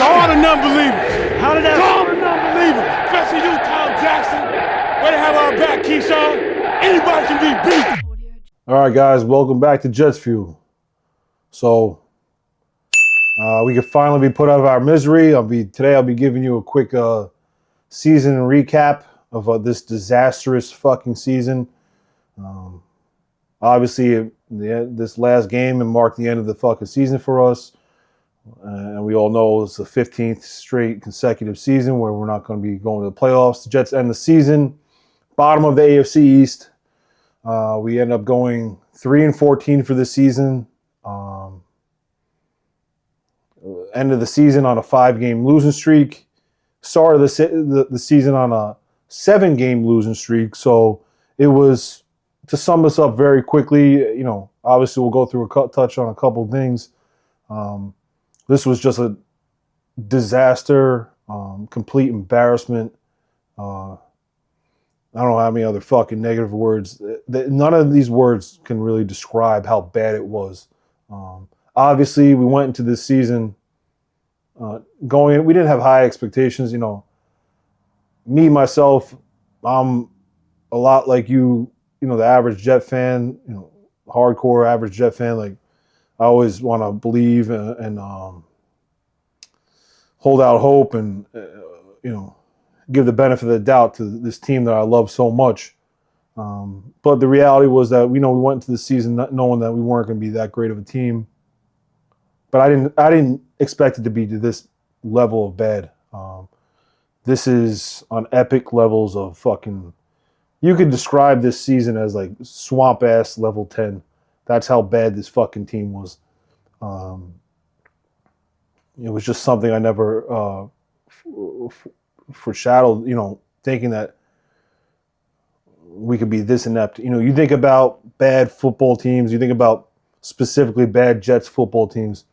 all the non-believers. How did that? To all the non-believers, especially you, Tom Jackson. Way to have our back, Keyshawn. Anybody can be beat. All right, guys, welcome back to Jets Fuel. So we can finally be put out of our misery. Today I'll be giving you a quick season recap of this disastrous fucking season. Obviously, this last game marked the end of the fucking season for us. And we all know it's the 15th straight consecutive season where we're not going to be going to the playoffs. The Jets end the season, bottom of the AFC East. We end up going 3-14 for the season. End of the season on a 5-game losing streak. Started the season on a 7-game losing streak. So it was, to sum this up very quickly, obviously we'll go through touch on a couple things. This was just a disaster, complete embarrassment. I don't know how many other fucking negative words. None of these words can really describe how bad it was. Obviously, we went into this season going in. We didn't have high expectations. Me, myself, I'm a lot like you, the average Jet fan, hardcore average Jet fan. Like, I always want to believe and hold out hope and, give the benefit of the doubt to this team that I love so much. But the reality was that, we went into the season not knowing that we weren't going to be that great of a team. But I didn't expect it to be to this level of bad. This is on epic levels of fucking. You could describe this season as like swamp ass level 10. That's how bad this fucking team was. It was just something I never foreshadowed. Thinking that we could be this inept. You think about bad football teams. You think about specifically bad Jets football teams.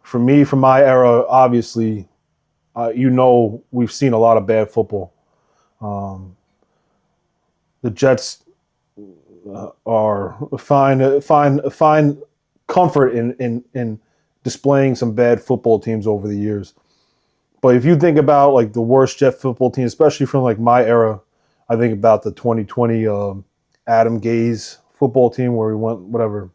For me, from my era, obviously, we've seen a lot of bad football. The Jets find comfort in displaying some bad football teams over the years. But if you think about like the worst Jet football team, especially from like my era, I think about the 2020 Adam Gase football team where we went whatever.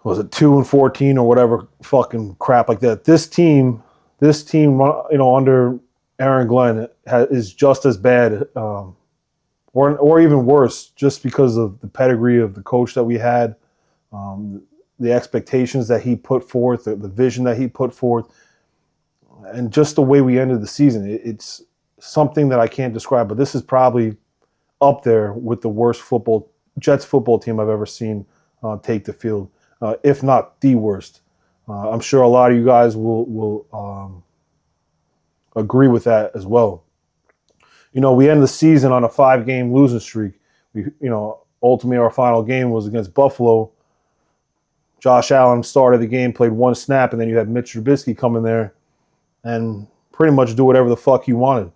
Was it 2-14 or whatever fucking crap like that? This team, under Aaron Glenn is just as bad, or even worse, just because of the pedigree of the coach that we had, the expectations that he put forth, the vision that he put forth, and just the way we ended the season. It's something that I can't describe, but this is probably up there with the worst Jets football team I've ever seen take the field. If not the worst. I'm sure a lot of you guys will agree with that as well. We end the season on a 5-game losing streak. Ultimately our final game was against Buffalo. Josh Allen started the game, played one snap, and then you had Mitch Trubisky come in there and pretty much do whatever the fuck he wanted.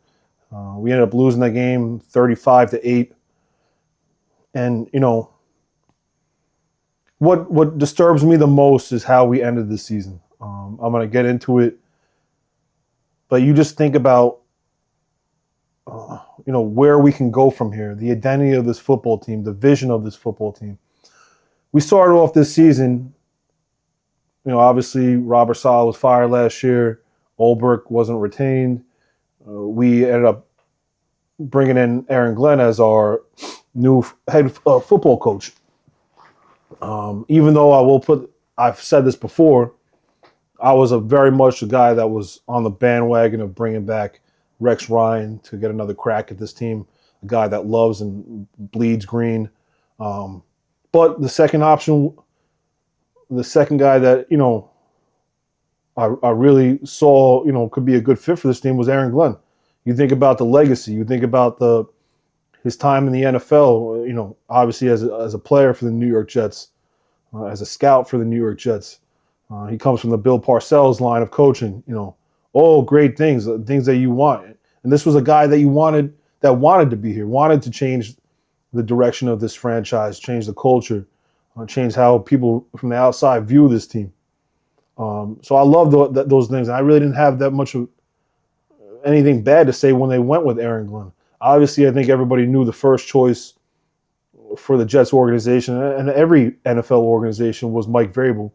We ended up losing that game 35-8. And, What disturbs me the most is how we ended the season. I'm going to get into it. But you just think about, where we can go from here, the identity of this football team, the vision of this football team. We started off this season, obviously Robert Saleh was fired last year. Olberg wasn't retained. We ended up bringing in Aaron Glenn as our new head football coach. Even though I've said this before, I was very much a guy that was on the bandwagon of bringing back Rex Ryan to get another crack at this team, a guy that loves and bleeds green. But the second option, the second guy that, I really saw, could be a good fit for this team was Aaron Glenn. You think about the legacy, you think about his time in the NFL, obviously as a player for the New York Jets, as a scout for the New York Jets. He comes from the Bill Parcells line of coaching, all great things that you want. And this was a guy that wanted to be here, wanted to change the direction of this franchise, change the culture, change how people from the outside view this team. So I love those things. I really didn't have that much of anything bad to say when they went with Aaron Glenn. Obviously, I think everybody knew the first choice for the Jets organization and every NFL organization was Mike Vrabel.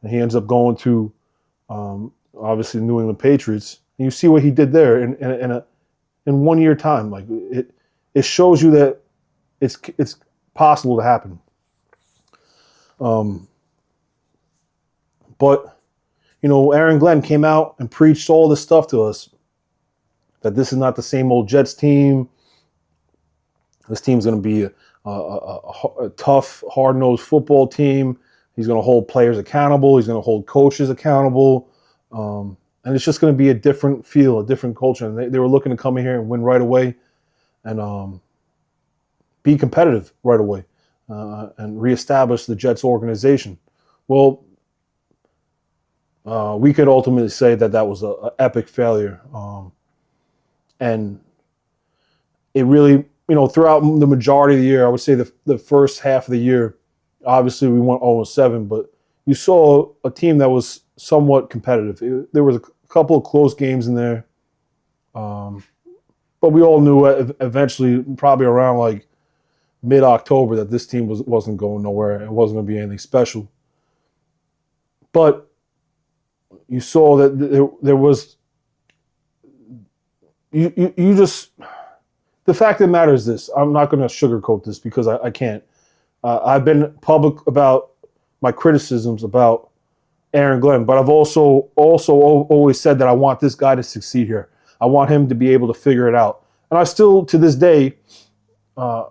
And he ends up going to, obviously, the New England Patriots. And you see what he did there in 1 year time. Like it shows you that it's possible to happen. But, Aaron Glenn came out and preached all this stuff to us, that this is not the same old Jets team. This team's going to be a tough, hard-nosed football team. He's going to hold players accountable. He's going to hold coaches accountable. And it's just going to be a different feel, a different culture. And they were looking to come in here and win right away and be competitive right away and reestablish the Jets organization. Well, we could ultimately say that was an epic failure. And it really, throughout the majority of the year, I would say the first half of the year, obviously we went 0-7, but you saw a team that was somewhat competitive. There was a couple of close games in there. But we all knew eventually, probably around like mid-October, that this team wasn't going nowhere. It wasn't going to be anything special. But you saw that there was you just the fact of the matter is this. I'm not going to sugarcoat this because I can't. I've been public about my criticisms about Aaron Glenn, but I've also always said that I want this guy to succeed here. I want him to be able to figure it out. And I still, to this day, in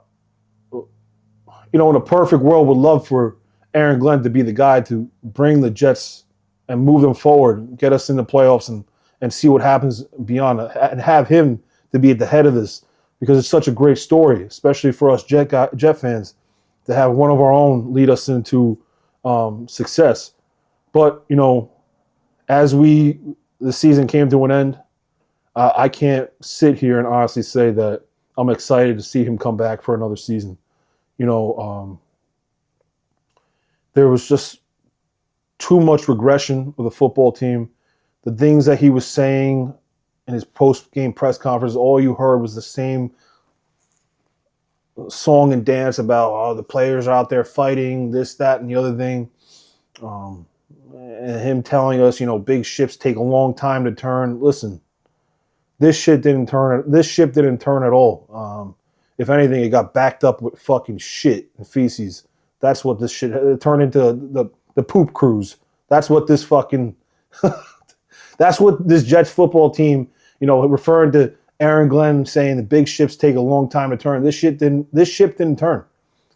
a perfect world, would love for Aaron Glenn to be the guy to bring the Jets and move them forward, get us in the playoffs and see what happens beyond, and have him to be at the head of this, because it's such a great story, especially for us Jet fans, to have one of our own lead us into success. But, as the season came to an end, I can't sit here and honestly say that I'm excited to see him come back for another season. There was just too much regression of the football team. The things that he was saying in his post-game press conference, all you heard was the same song and dance about the players are out there fighting, this, that, and the other thing. And him telling us, big ships take a long time to turn. Listen, this ship didn't turn at all. If anything, it got backed up with fucking shit and feces. That's what this shit it turned into, the poop cruise. That's what this fucking that's what this Jets football team, referring to Aaron Glenn saying the big ships take a long time to turn. This ship didn't turn.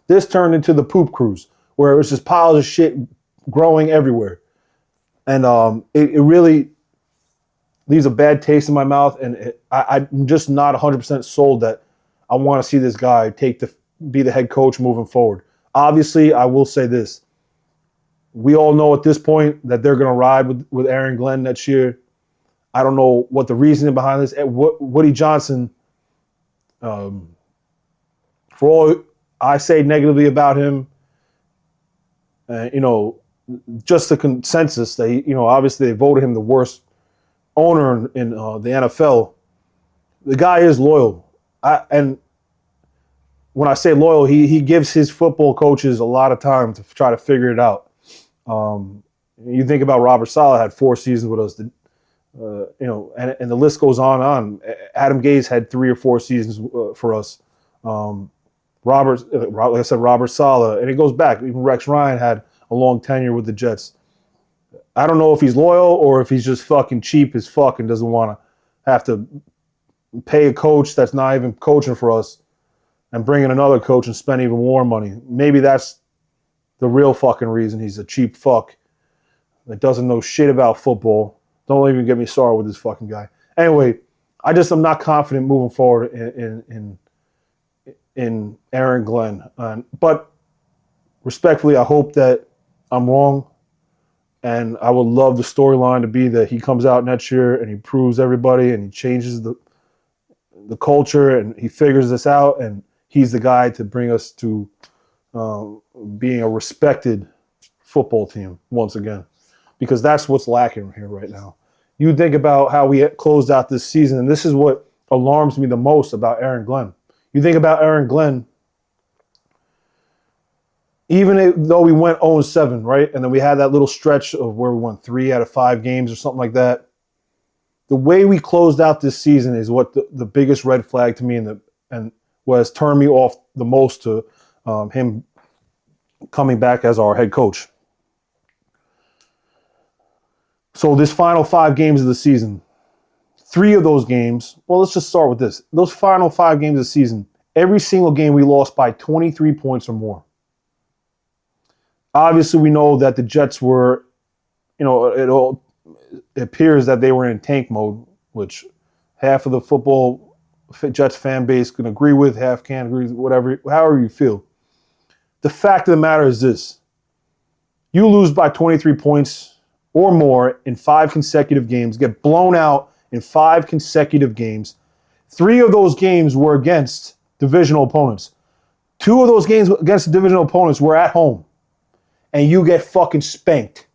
This turned into the poop cruise, where it was just piles of shit growing everywhere. And it really leaves a bad taste in my mouth, and I'm just not 100% sold that I want to see this guy be the head coach moving forward. Obviously, I will say this. We all know at this point that they're going to ride with Aaron Glenn next year. I don't know what the reasoning behind this. Woody Johnson, for all I say negatively about him, just the consensus that obviously they voted him the worst owner in the NFL. The guy is loyal, and when I say loyal, he gives his football coaches a lot of time to try to figure it out. You think about Robert Saleh had 4 seasons with us, and the list goes on. Adam Gase had 3 or 4 seasons for us. Like I said, Robert Saleh, and it goes back. Even Rex Ryan had a long tenure with the Jets. I don't know if he's loyal or if he's just fucking cheap as fuck and doesn't want to have to pay a coach that's not even coaching for us and bring in another coach and spend even more money. Maybe that's the real fucking reason he's a cheap fuck that doesn't know shit about football. Don't even get me started with this fucking guy. Anyway, I'm not confident moving forward in Aaron Glenn. But respectfully, I hope that I'm wrong. And I would love the storyline to be that he comes out next year and he proves everybody and he changes the culture and he figures this out and he's the guy to bring us to being a respected football team once again. because that's what's lacking here right now. You think about how we closed out this season, and this is what alarms me the most about Aaron Glenn. You think about Aaron Glenn, even though we went 0-7, right? And then we had that little stretch of where we won 3 out of 5 games or something like that. The way we closed out this season is what the biggest red flag to me and what has turned me off the most to him coming back as our head coach. So this final 5 games of the season, 3 of those games, well, let's just start with this. Those final 5 games of the season, every single game we lost by 23 points or more. Obviously, we know that the Jets were, it appears that they were in tank mode, which half of the football Jets fan base can agree with, half can't agree with, whatever, however you feel. The fact of the matter is this. You lose by 23 points or more in 5 consecutive games, get blown out in 5 consecutive games. 3 of those games were against divisional opponents. 2 of those games against divisional opponents were at home. And you get fucking spanked.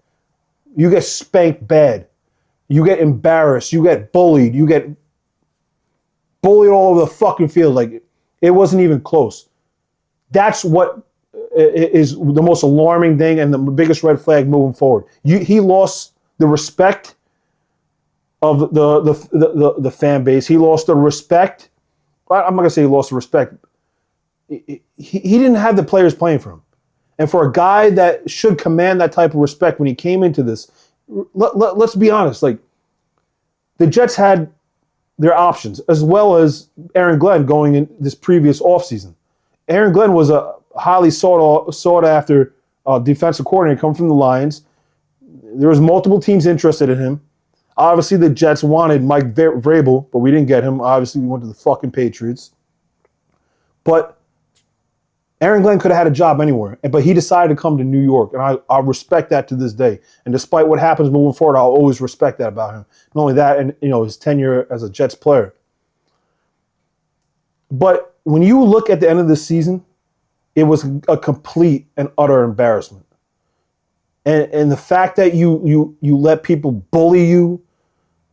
You get spanked bad. You get embarrassed. You get bullied. You get bullied all over the fucking field. Like, it wasn't even close. That's what is the most alarming thing and the biggest red flag moving forward. He lost the respect of the fan base. He lost the respect. I'm not going to say he lost the respect. He didn't have the players playing for him. And for a guy that should command that type of respect when he came into this, let's be honest. Like, the Jets had their options, as well as Aaron Glenn going in this previous offseason. Aaron Glenn was a highly sought after defensive coordinator coming from the Lions. There was multiple teams interested in him. Obviously, the Jets wanted Mike Vrabel, but we didn't get him. Obviously, we went to the fucking Patriots. But Aaron Glenn could have had a job anywhere, but he decided to come to New York, and I respect that to this day. And despite what happens moving forward, I'll always respect that about him. Not only that, and his tenure as a Jets player. But when you look at the end of the season, it was a complete and utter embarrassment. And the fact that you let people bully you,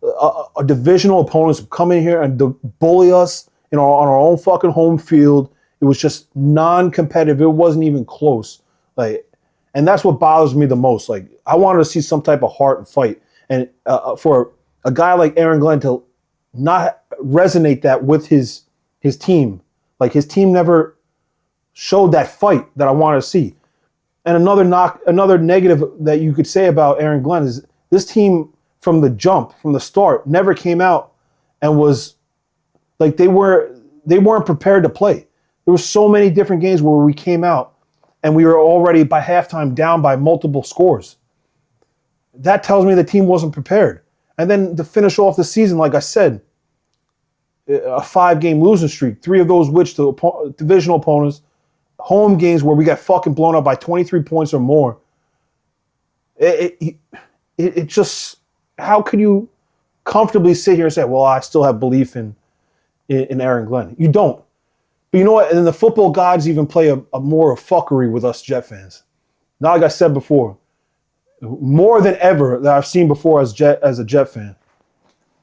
a divisional opponents come in here and bully us on our own fucking home field. It was just non-competitive. It wasn't even close. And that's what bothers me the most. Like, I wanted to see some type of heart and fight. And for a guy like Aaron Glenn to not resonate that with his team, like his team never showed that fight that I wanted to see. And another negative that you could say about Aaron Glenn is this team from the start, never came out and was like they weren't prepared to play. There were so many different games where we came out and we were already by halftime down by multiple scores. That tells me the team wasn't prepared. And then to finish off the season, like I said, a 5-game losing streak, 3 of those which to divisional opponents, home games where we got fucking blown up by 23 points or more. It just, how could you comfortably sit here and say, well, I still have belief in Aaron Glenn? You don't. But you know what? And then the football gods even play a more of fuckery with us Jet fans. Now, like I said before, more than ever that I've seen before as a Jet fan.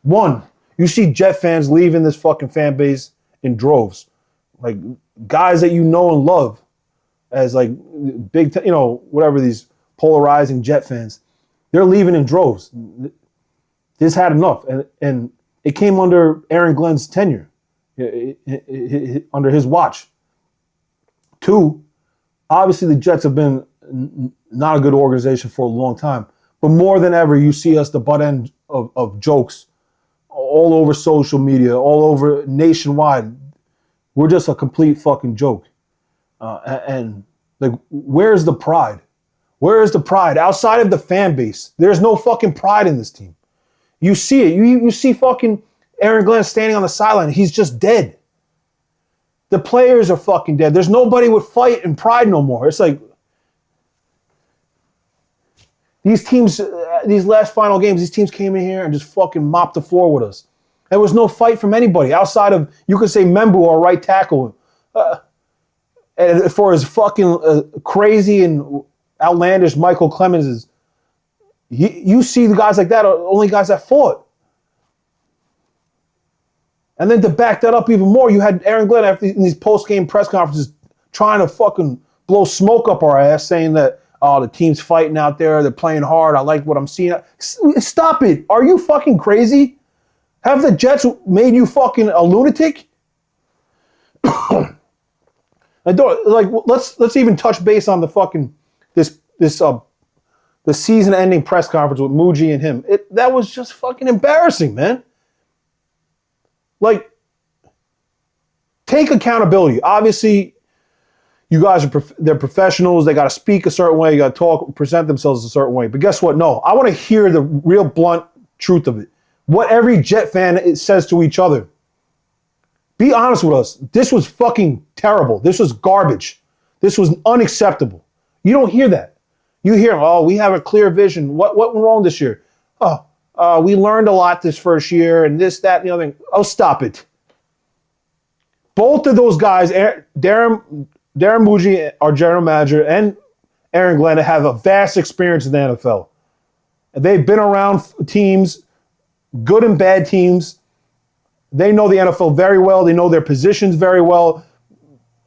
1, you see Jet fans leaving this fucking fan base in droves. Like, guys that you know and love as like big, whatever, these polarizing Jet fans. They're leaving in droves. This had enough. And it came under Aaron Glenn's tenure. Under his watch. 2, obviously the Jets have been not a good organization for a long time, but more than ever you see us the butt end of jokes all over social media, all over nationwide. We're just a complete fucking joke. And like, where's the pride? Where is the pride? Outside of the fan base, there's no fucking pride in this team. You see it. You see fucking Aaron Glenn standing on the sideline. He's just dead. The players are fucking dead. There's nobody with fight and pride no more. It's like these teams, these last final games, these teams came in here and just fucking mopped the floor with us. There was no fight from anybody outside of, you could say, Membu, our right tackle. And for as fucking crazy and outlandish Michael Clemens is, You see the guys like that are only guys that fought. And then to back that up even more, you had Aaron Glenn after in these post-game press conferences trying to fucking blow smoke up our ass, saying that, oh, the team's fighting out there, they're playing hard, I like what I'm seeing. Stop it. Are you fucking crazy? Have the Jets made you fucking a lunatic? Like, let's even touch base on the fucking the season-ending press conference with Muji and him. That was just fucking embarrassing, man. Like, take accountability. Obviously, you guys they're professionals. They got to speak a certain way. You got to talk, present themselves a certain way. But guess what? No, I want to hear the real blunt truth of it. What every Jet fan says to each other. Be honest with us. This was fucking terrible. This was garbage. This was unacceptable. You don't hear that. You hear, oh, we have a clear vision. What went wrong this year? Oh, we learned a lot this first year and this, that, and the other thing. Oh, stop it. Both of those guys, Darren Muji, our general manager, and Aaron Glenn, have a vast experience in the NFL. They've been around teams, good and bad teams. They know the NFL very well. They know their positions very well.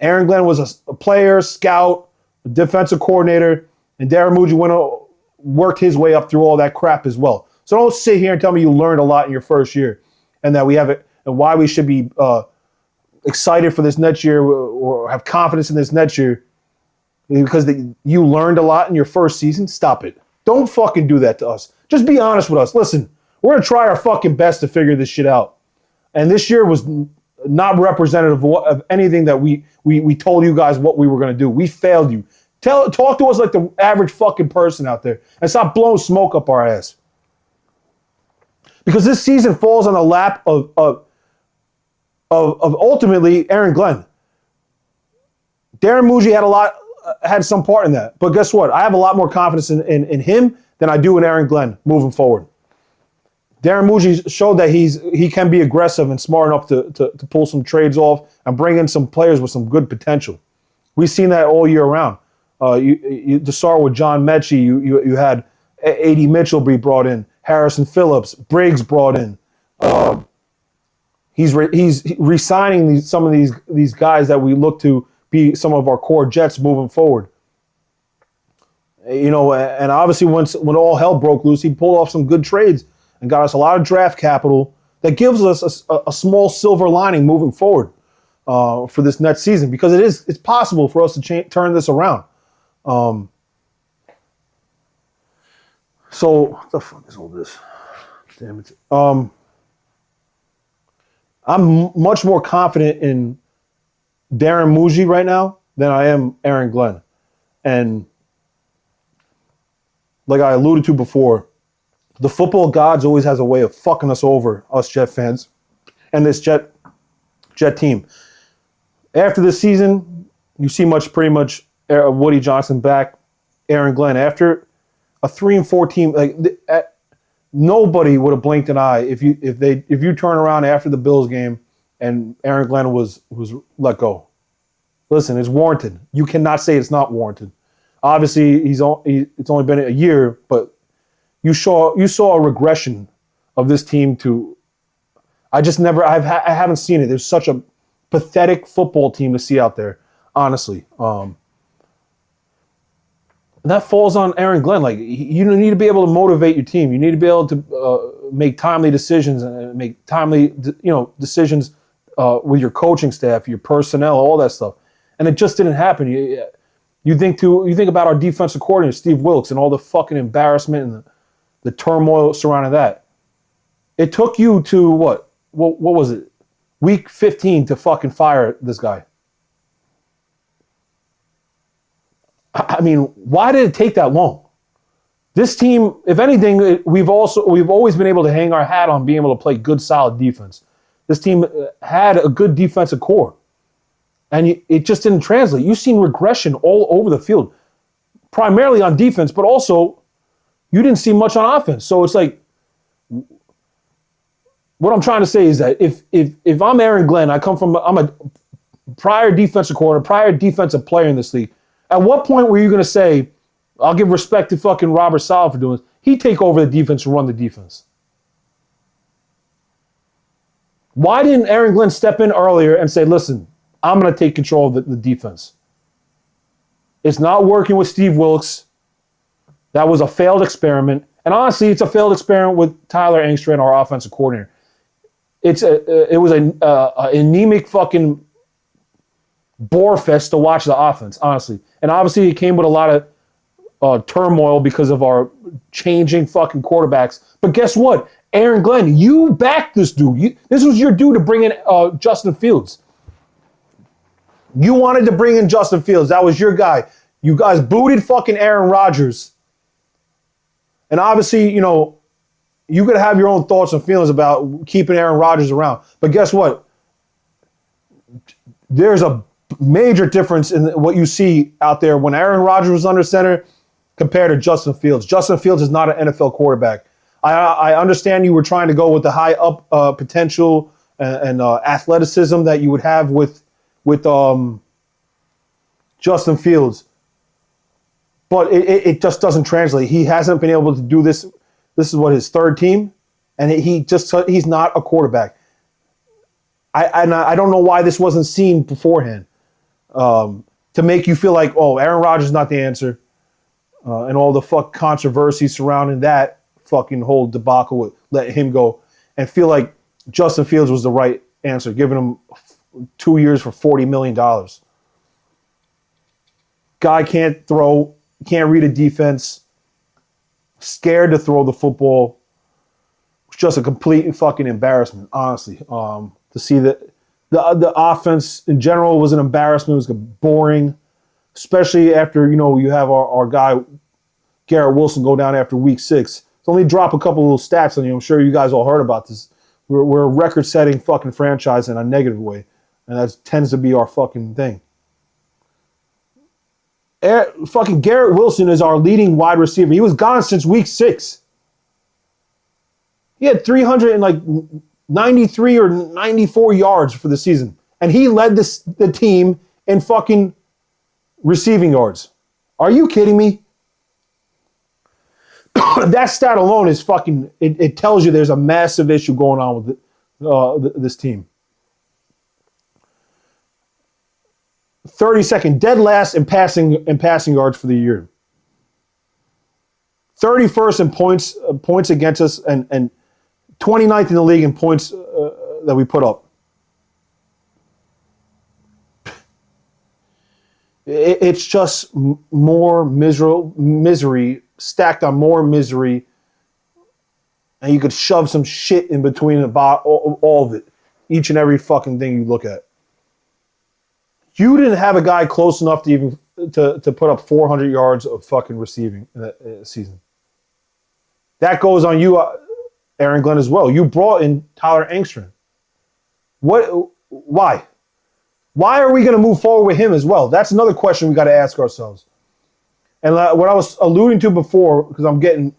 Aaron Glenn was a player, scout, a defensive coordinator, and Darren Muji worked his way up through all that crap as well. So don't sit here and tell me you learned a lot in your first year and that we have it and why we should be excited for this next year or have confidence in this next year because you learned a lot in your first season. Stop it. Don't fucking do that to us. Just be honest with us. Listen, we're going to try our fucking best to figure this shit out. And this year was not representative of anything that we told you guys what we were going to do. We failed you. Talk to us like the average fucking person out there and stop blowing smoke up our ass. Because this season falls on the lap of ultimately Aaron Glenn. Darren Muji had some part in that. But guess what? I have a lot more confidence in him than I do in Aaron Glenn moving forward. Darren Muji showed that he can be aggressive and smart enough to pull some trades off and bring in some players with some good potential. We've seen that all year round. You saw with John Mechie, you had A.D. Mitchell be brought in, Harrison Phillips, Briggs brought in. He's re-signing some of these guys that we look to be some of our core Jets moving forward. You know, and obviously when all hell broke loose, he pulled off some good trades and got us a lot of draft capital that gives us a small silver lining moving forward for this next season because it's possible for us to turn this around. So what the fuck is all this? Damn it. I'm much more confident in Darren Muji right now than I am Aaron Glenn. And like I alluded to before, the football gods always has a way of fucking us over, us Jet fans, and this Jet team. After this season, you see pretty much Woody Johnson back, Aaron Glenn. After a 3-4 team, nobody would have blinked an eye if you turn around after the Bills game and Aaron Glenn was let go. Listen, it's warranted. You cannot say it's not warranted. Obviously, it's only been a year, but you saw a regression of this team to. I haven't seen it. There's such a pathetic football team to see out there, honestly. That falls on Aaron Glenn. Like, you need to be able to motivate your team. You need to be able to make timely decisions and make timely, decisions with your coaching staff, your personnel, all that stuff. And it just didn't happen. You think about our defensive coordinator, Steve Wilkes, and all the fucking embarrassment and the turmoil surrounding that. It took you to what was it? Week 15 to fucking fire this guy. I mean, why did it take that long? This team, if anything, we've always been able to hang our hat on being able to play good, solid defense. This team had a good defensive core, and it just didn't translate. You've seen regression all over the field, primarily on defense, but also you didn't see much on offense. So it's like, what I'm trying to say is that if I'm Aaron Glenn, I'm a prior defensive coordinator, prior defensive player in this league. At what point were you going to say, I'll give respect to fucking Robert Saleh for doing this. he take over the defense and run the defense? Why didn't Aaron Glenn step in earlier and say, listen, I'm going to take control of the defense? It's not working with Steve Wilkes. That was a failed experiment. And honestly, it's a failed experiment with Tyler Engstrand, our offensive coordinator. It was an anemic fucking bore fest to watch the offense, honestly. And obviously, it came with a lot of turmoil because of our changing fucking quarterbacks. But guess what? Aaron Glenn, you backed this dude. This was your dude to bring in Justin Fields. You wanted to bring in Justin Fields. That was your guy. You guys booted fucking Aaron Rodgers. And obviously, you know, you could have your own thoughts and feelings about keeping Aaron Rodgers around. But guess what? There's a major difference in what you see out there when Aaron Rodgers was under center compared to Justin Fields. Justin Fields is not an NFL quarterback. I understand you were trying to go with the high up potential and athleticism that you would have with Justin Fields. But it just doesn't translate. He hasn't been able to do this. This is what, his third team, and he's not a quarterback. I don't know why this wasn't seen beforehand to make you feel like, oh, Aaron Rodgers is not the answer, and all the controversy surrounding that fucking whole debacle with letting him go, and feel like Justin Fields was the right answer, giving him 2 years for $40 million. Guy can't throw, can't read a defense, scared to throw the football. It's just a complete fucking embarrassment, honestly. To see that the offense in general was an embarrassment. It was boring, especially after, you know, you have our guy Garrett Wilson go down after week 6. So let me drop a couple little stats on you. I'm sure you guys all heard about this. We're a record-setting fucking franchise in a negative way, and that tends to be our fucking thing. Fucking Garrett Wilson is our leading wide receiver. He was gone since week 6. He had 393 or 94 yards for the season, and he led the team in fucking receiving yards. Are you kidding me? That stat alone is fucking. It tells you there's a massive issue going on with this team. 32nd, dead last in passing yards for the year. 31st in points against us, and 29th in the league in points that we put up. It's just more misery stacked on more misery, and you could shove some shit in between about all of it, each and every fucking thing you look at. You didn't have a guy close enough to even to put up 400 yards of fucking receiving in that season. That goes on you, Aaron Glenn, as well. You brought in Tyler Engstrand. Why? Why are we going to move forward with him as well? That's another question we got to ask ourselves. And what I was alluding to before, because I'm getting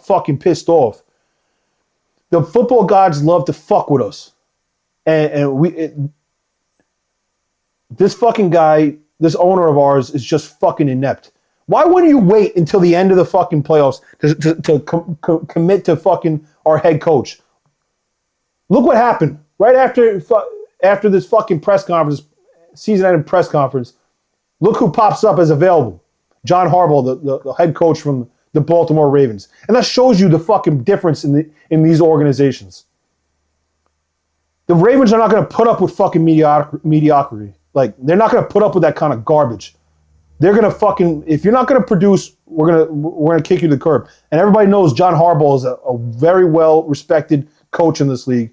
fucking pissed off, the football gods love to fuck with us. This fucking guy, this owner of ours, is just fucking inept. Why wouldn't you wait until the end of the fucking playoffs to commit to fucking our head coach? Look what happened. Right after this fucking press conference, season-ending press conference, look who pops up as available. John Harbaugh, the head coach from the Baltimore Ravens. And that shows you the fucking difference in these organizations. The Ravens are not going to put up with fucking mediocrity. Like, they're not going to put up with that kind of garbage. They're going to fucking, if you're not going to produce, we're going to kick you to the curb. And everybody knows John Harbaugh is a very well-respected coach in this league.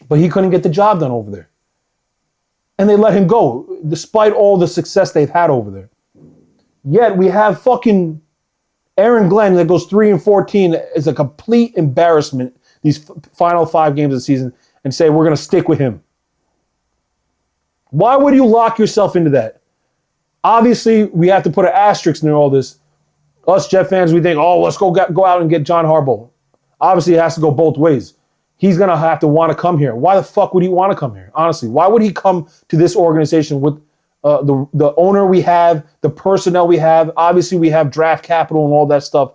But he couldn't get the job done over there. And they let him go, despite all the success they've had over there. Yet we have fucking Aaron Glenn that goes 3-14 as a complete embarrassment these final 5 games of the season, and say we're going to stick with him. Why would you lock yourself into that? Obviously, we have to put an asterisk near all this. Us Jet fans, we think, oh, let's go out and get John Harbaugh. Obviously, it has to go both ways. He's going to have to want to come here. Why the fuck would he want to come here? Honestly, why would he come to this organization with the owner we have, the personnel we have? Obviously, we have draft capital and all that stuff.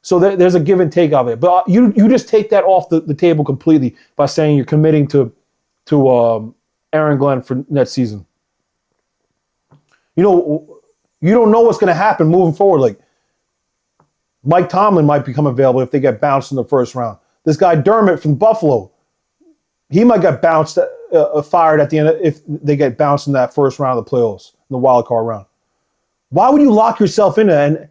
So there's a give and take of it. But you just take that off the table completely by saying you're committing to Aaron Glenn for next season. You don't know what's going to happen moving forward. Like, Mike Tomlin might become available if they get bounced in the first round. This guy Dermott from Buffalo, he might get fired at the end if they get bounced in that first round of the playoffs, in the wild card round. Why would you lock yourself in there? And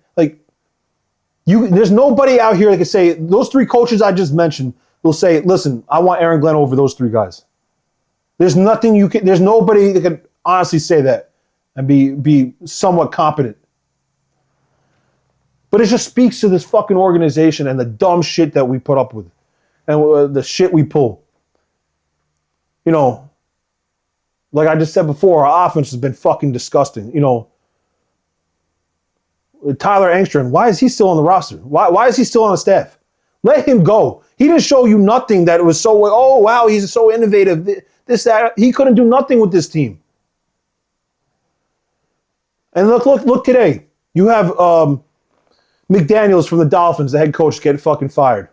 there's nobody out here that can say, those three coaches I just mentioned will say, listen, I want Aaron Glenn over those three guys. There's nobody that can honestly say that and be somewhat competent. But it just speaks to this fucking organization and the dumb shit that we put up with and the shit we pull. Like I just said before, our offense has been fucking disgusting. Tyler Engstrand, why is he still on the roster? Why is he still on the staff? Let him go. He didn't show you nothing that was so, oh, wow, he's so innovative. This, that. He couldn't do nothing with this team. And look today. You have McDaniels from the Dolphins, the head coach, get fucking fired.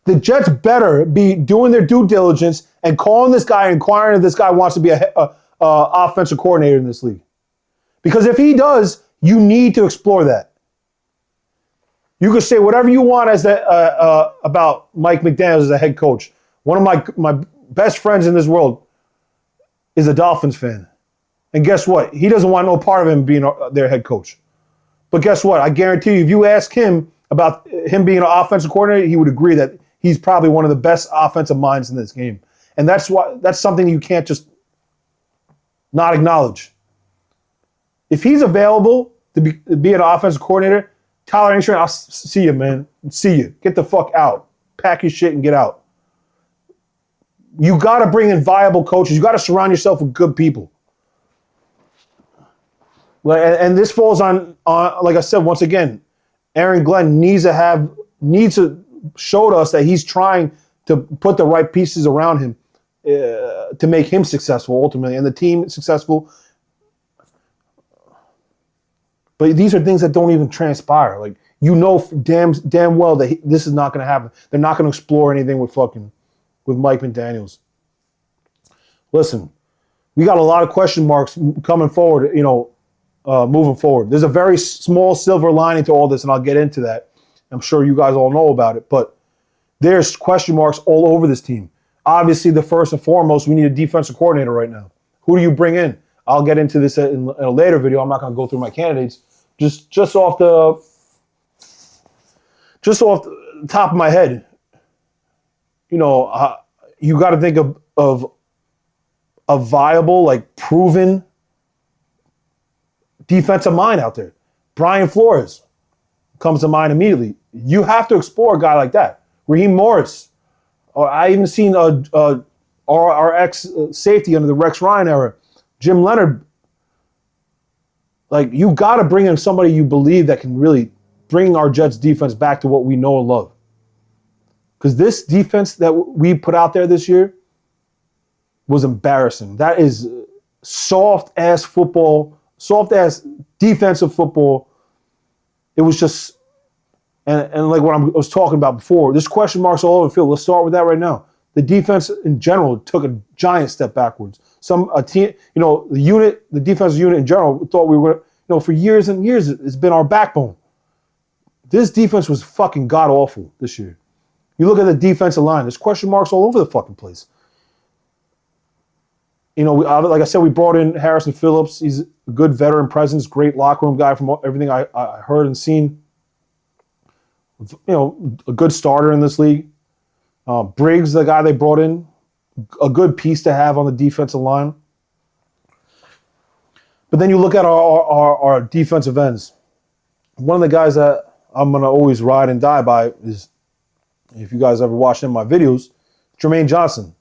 The Jets better be doing their due diligence and calling this guy, inquiring if this guy wants to be a offensive coordinator in this league. Because if he does, you need to explore that. You can say whatever you want about Mike McDaniels as a head coach. One of my best friends in this world is a Dolphins fan. And guess what? He doesn't want no part of him being their head coach. But guess what? I guarantee you, if you ask him about him being an offensive coordinator, he would agree that he's probably one of the best offensive minds in this game. And that's something you can't just not acknowledge. If he's available to be an offensive coordinator, Tyler Engstrand, I'll see you, man. See you. Get the fuck out. Pack your shit and get out. You got to bring in viable coaches. You got to surround yourself with good people. And this falls on, like I said, once again, Aaron Glenn needs to show us that he's trying to put the right pieces around him to make him successful ultimately and the team successful. But these are things that don't even transpire. Like, damn well that this is not going to happen. They're not going to explore anything with Mike McDaniels. Listen, we got a lot of question marks coming forward, moving forward. There's a very small silver lining to all this, and I'll get into that. I'm sure you guys all know about it, but there's question marks all over this team. Obviously, the first and foremost, we need a defensive coordinator right now. Who do you bring in? I'll get into this in a later video. I'm not going to go through my candidates. Just off the top of my head, you got to think of a viable, like, proven defensive mind out there. Brian Flores comes to mind immediately. You have to explore a guy like that. Raheem Morris, or I even seen our ex safety under the Rex Ryan era, Jim Leonard. Like, you got to bring in somebody you believe that can really bring our Jets defense back to what we know and love. Because this defense that we put out there this year was embarrassing. That is soft-ass football, soft-ass defensive football. It was just, and like what I was talking about before, there's question marks all over the field. Let's start with that right now. The defense in general took a giant step backwards. The defensive unit in general thought we were, for years and years, it's been our backbone. This defense was fucking god-awful this year. You look at the defensive line, there's question marks all over the fucking place. Like I said, we brought in Harrison Phillips. He's a good veteran presence, great locker room guy from everything I heard and seen. A good starter in this league. Briggs, the guy they brought in, a good piece to have on the defensive line. But then you look at our defensive ends. One of the guys that I'm going to always ride and die by is, if you guys ever watched any of my videos, Jermaine Johnson.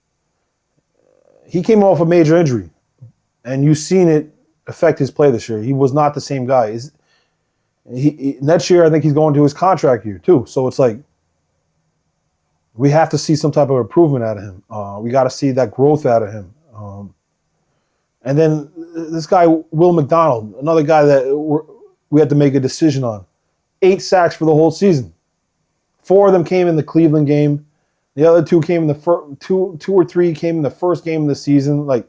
He came off a major injury, and you've seen it affect his play this year. He was not the same guy. Next year, I think he's going to his contract year, too. So it's like, we have to see some type of improvement out of him. We got to see that growth out of him. And then this guy, Will McDonald, another guy that we had to make a decision on. 8 sacks for the whole season. 4 of them came in the Cleveland game. The other 2 came in the two or 3 came in the first game of the season. Like,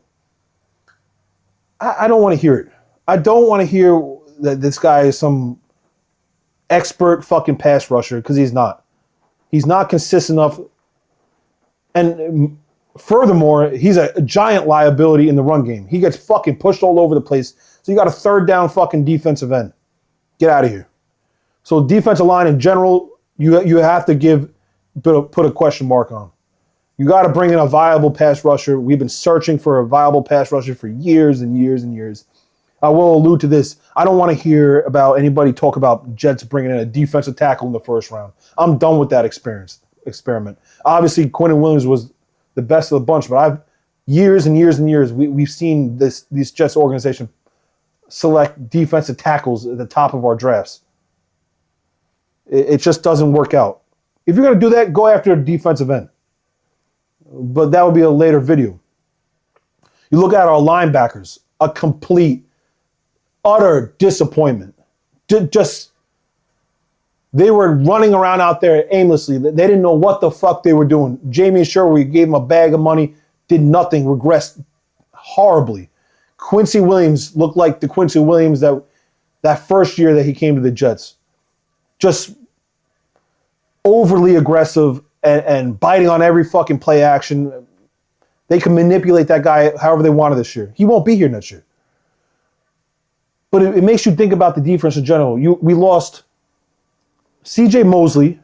I don't want to hear it. I don't want to hear that this guy is some expert fucking pass rusher, because he's not. He's not consistent enough. And furthermore, he's a giant liability in the run game. He gets fucking pushed all over the place. So you got a third down fucking defensive end. Get out of here. So defensive line in general, you have to put a question mark on. You got to bring in a viable pass rusher. We've been searching for a viable pass rusher for years and years and years. I will allude to this. I don't want to hear about anybody talk about Jets bringing in a defensive tackle in the first round. I'm done with that experiment. Obviously, Quentin Williams was the best of the bunch, but years and years and years, we've seen this Jets organization select defensive tackles at the top of our drafts. It just doesn't work out. If you're going to do that, go after a defensive end. But that would be a later video. You look at our linebackers, a complete, utter disappointment. They were running around out there aimlessly. They didn't know what the fuck they were doing. Jamie Sherwood, we gave him a bag of money, did nothing, regressed horribly. Quincy Williams looked like the Quincy Williams that first year that he came to the Jets. Just overly aggressive and biting on every fucking play action. They can manipulate that guy however they wanted this year. He won't be here next year. But it makes you think about the defense in general. We lost C.J. Mosley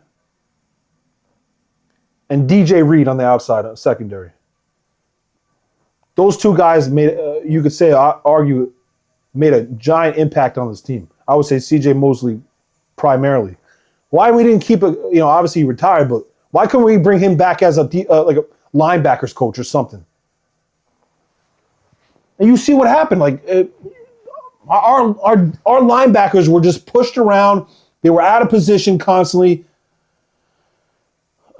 and D.J. Reed on the outside secondary. Those 2 guys you could argue, made a giant impact on this team. I would say C.J. Mosley primarily. Why we didn't keep it? Obviously he retired, but why couldn't we bring him back as like a linebackers coach or something? And you see what happened. Like our linebackers were just pushed around. They were out of position constantly.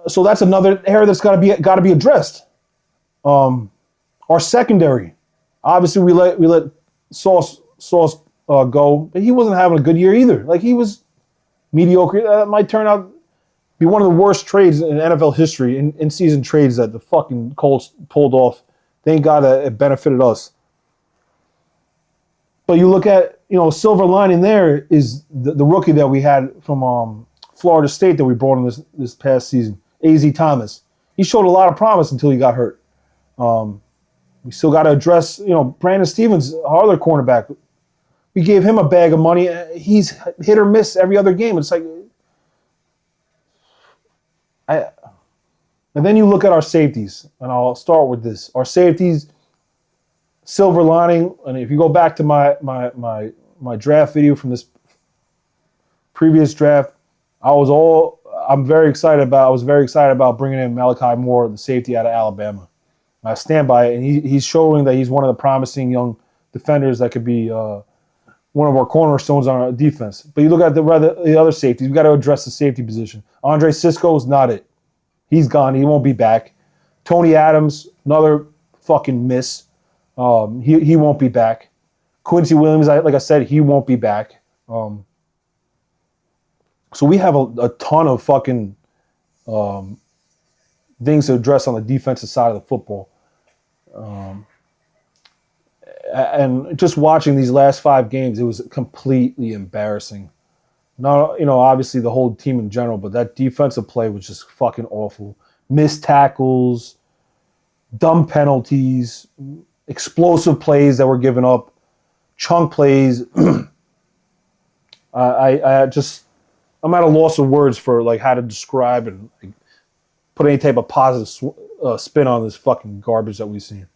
So that's another area that's got to be addressed. Our secondary, obviously we let Sauce go, but he wasn't having a good year either. Like, he was mediocre. That might turn out to be one of the worst trades in NFL history, in season trades that the fucking Colts pulled off. Thank God that it benefited us. But you look at, silver lining there is the rookie that we had from Florida State that we brought in this past season, A.Z. Thomas. He showed a lot of promise until he got hurt. We still got to address, Brandon Stevens, our other cornerback. We gave him a bag of money. He's hit or miss every other game. It's like, and then you look at our safeties, and I'll start with this. Our safeties, silver lining, and if you go back to my draft video from this previous draft, I was very excited about bringing in Malachi Moore, the safety out of Alabama. I stand by it, and he's showing that he's one of the promising young defenders that could be one of our cornerstones on our defense. But you look at the other safeties, we got to address the safety position. Andre Cisco is not it. He's gone. He won't be back. Tony Adams, another fucking miss. He won't be back. Quincy Williams, like I said, he won't be back. So we have a ton of fucking things to address on the defensive side of the football. And just watching these last 5 games, it was completely embarrassing. Not, obviously the whole team in general, but that defensive play was just fucking awful. Missed tackles, dumb penalties, explosive plays that were given up, chunk plays. I'm at a loss of words for like how to describe and put any type of positive spin on this fucking garbage that we've seen.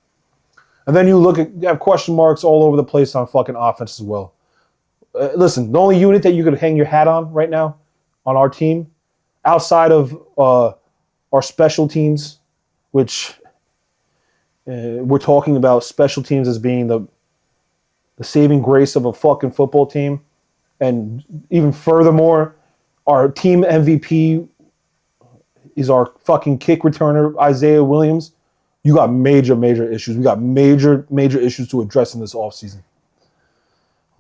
And then you have question marks all over the place on fucking offense as well. Listen, the only unit that you could hang your hat on right now on our team, outside of our special teams, which we're talking about special teams as being the saving grace of a fucking football team. And even furthermore, our team MVP is our fucking kick returner, Isaiah Williams. You got major, major issues. We got major, major issues to address in this offseason.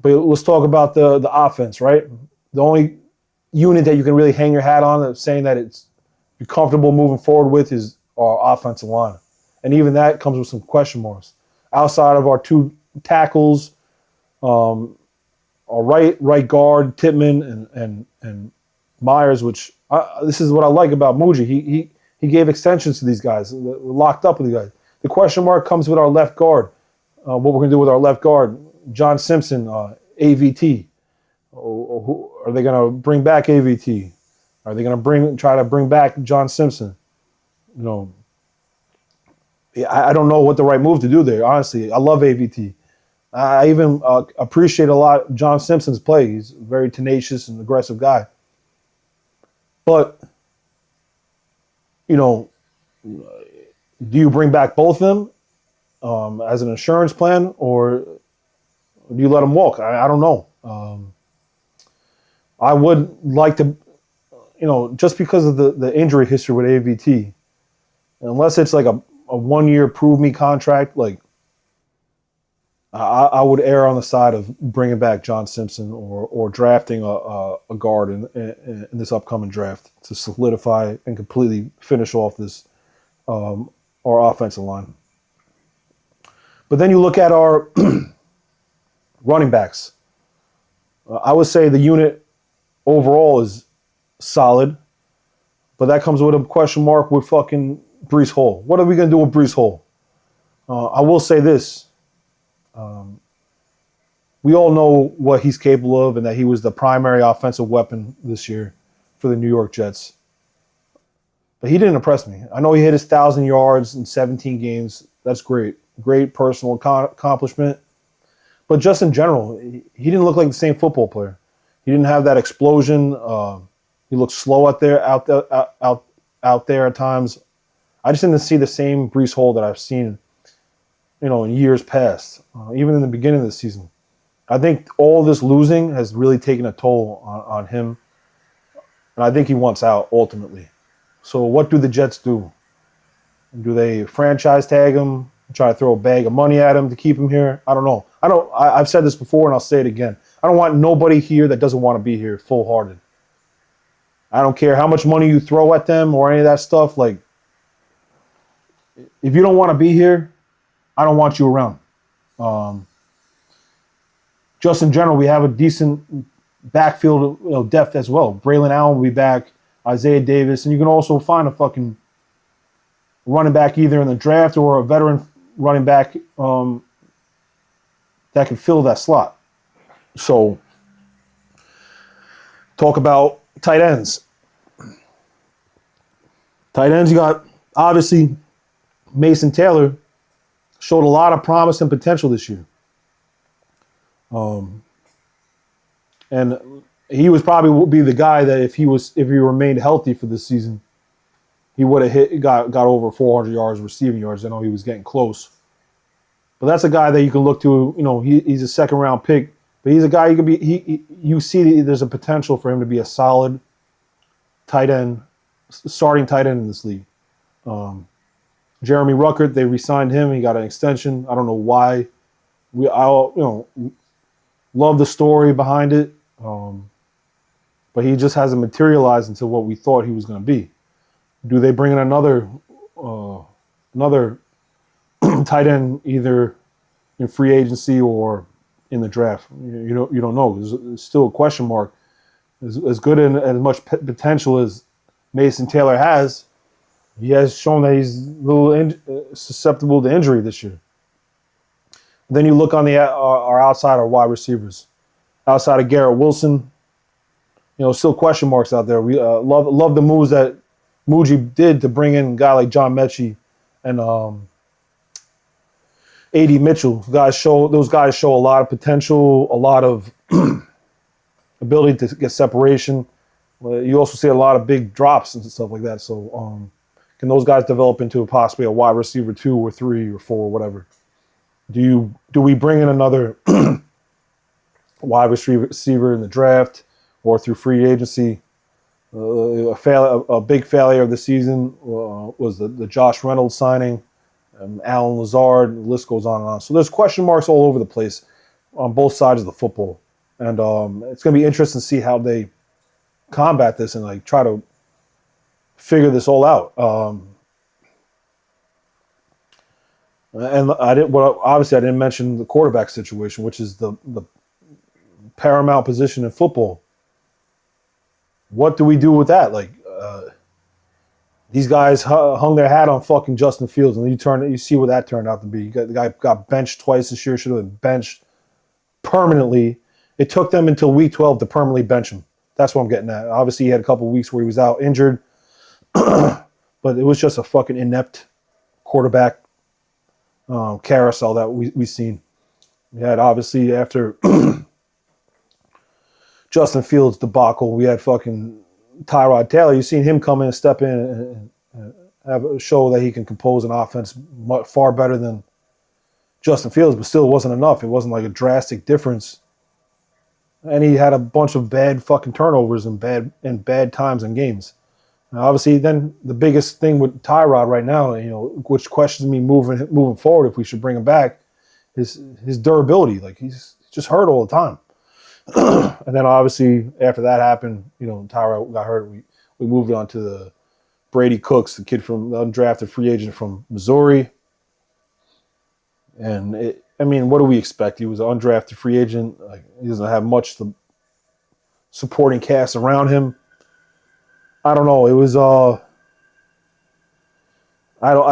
But let's talk about the offense, right? The only unit that you can really hang your hat on, of saying that you're comfortable moving forward with, is our offensive line. And even that comes with some question marks. Outside of our two tackles, our right guard, Tippmann and Myers, which this is what I like about Muji. He gave extensions to these guys. We're locked up with these guys. The question mark comes with our left guard. What we're going to do with our left guard, John Simpson, AVT. Are they going to bring back AVT? Are they going to try to bring back John Simpson? I don't know what the right move to do there, honestly. I love AVT. I even appreciate a lot John Simpson's play. He's a very tenacious and aggressive guy. But, do you bring back both of them as an insurance plan, or do you let them walk? I don't know. I would like to, just because of the injury history with AVT, unless it's like a 1-year prove me contract, like I would err on the side of bringing back John Simpson or drafting a guard in this upcoming draft to solidify and completely finish off this our offensive line. But then you look at our running backs. I would say the unit overall is solid, but that comes with a question mark with fucking Breece Hall. What are we going to do with Breece Hall? I will say this. We all know what he's capable of and that he was the primary offensive weapon this year for the New York Jets. But he didn't impress me. I know he hit his 1,000 yards in 17 games. That's great. Great personal accomplishment. But just in general, he didn't look like the same football player. He didn't have that explosion. He looked slow out there at times. I just didn't see the same Breece Hall that I've seen, in years past, even in the beginning of the season. I think all this losing has really taken a toll on him, and I think he wants out ultimately. So what do the Jets do? Do they franchise tag him, try to throw a bag of money at him to keep him here? I don't know. I've said this before, and I'll say it again. I don't want nobody here that doesn't want to be here full-hearted. I don't care how much money you throw at them or any of that stuff. Like, if you don't want to be here, I don't want you around. Just in general, we have a decent backfield depth as well. Braylon Allen will be back, Isaiah Davis, and you can also find a fucking running back either in the draft or a veteran running back that can fill that slot. So, talk about tight ends. Tight ends, you got, obviously, Mason Taylor showed a lot of promise and potential this year. And he would be the guy that if he remained healthy for this season, he would have got over 400 yards receiving yards. I know he was getting close. But that's a guy that you can look to, he's a second round pick, but he's a guy you see there's a potential for him to be a solid tight end, starting tight end in this league. Jeremy Ruckert, they re-signed him. He got an extension. I don't know why. I love the story behind it, but he just hasn't materialized into what we thought he was going to be. Do they bring in another tight end either in free agency or in the draft? You don't know. There's still a question mark. As good and as much potential as Mason Taylor has, he has shown that he's a little susceptible to injury this year. Then you look on our outside, our wide receivers. Outside of Garrett Wilson, still question marks out there. We love the moves that Muji did to bring in a guy like John Mechie and A.D. Mitchell. Those guys show a lot of potential, a lot of ability to get separation. You also see a lot of big drops and stuff like that. So can those guys develop into possibly a wide receiver 2 or 3 or 4 or whatever? Do we bring in another wide receiver in the draft or through free agency? A big failure of the season was the Josh Reynolds signing, Alan Lazard, the list goes on and on. So there's question marks all over the place on both sides of the football. And it's going to be interesting to see how they combat this and like try to figure this all out. And I didn't. Well, obviously, I didn't mention the quarterback situation, which is the paramount position in football. What do we do with that? Like, these guys hung their hat on fucking Justin Fields, and you see what that turned out to be. The guy got benched twice this year. Should have been benched permanently. It took them until week 12 to permanently bench him. That's what I'm getting at. Obviously, he had a couple of weeks where he was out injured, but it was just a fucking inept quarterback carousel that we've seen. We had, obviously, after Justin Fields debacle, we had fucking Tyrod Taylor. You've seen him come in and step in and have a show that he can compose an offense far better than Justin Fields, but still wasn't enough. It wasn't like a drastic difference. And he had a bunch of bad fucking turnovers and bad times in games. Now, obviously, then the biggest thing with Tyrod right now, which questions me moving forward if we should bring him back, is his durability. Like, he's just hurt all the time. And then obviously after that happened, Tyrod got hurt. We moved on to the Brady Cooks, the kid from the undrafted free agent from Missouri. And what do we expect? He was an undrafted free agent. Like, he doesn't have much the supporting cast around him. I don't know. It was I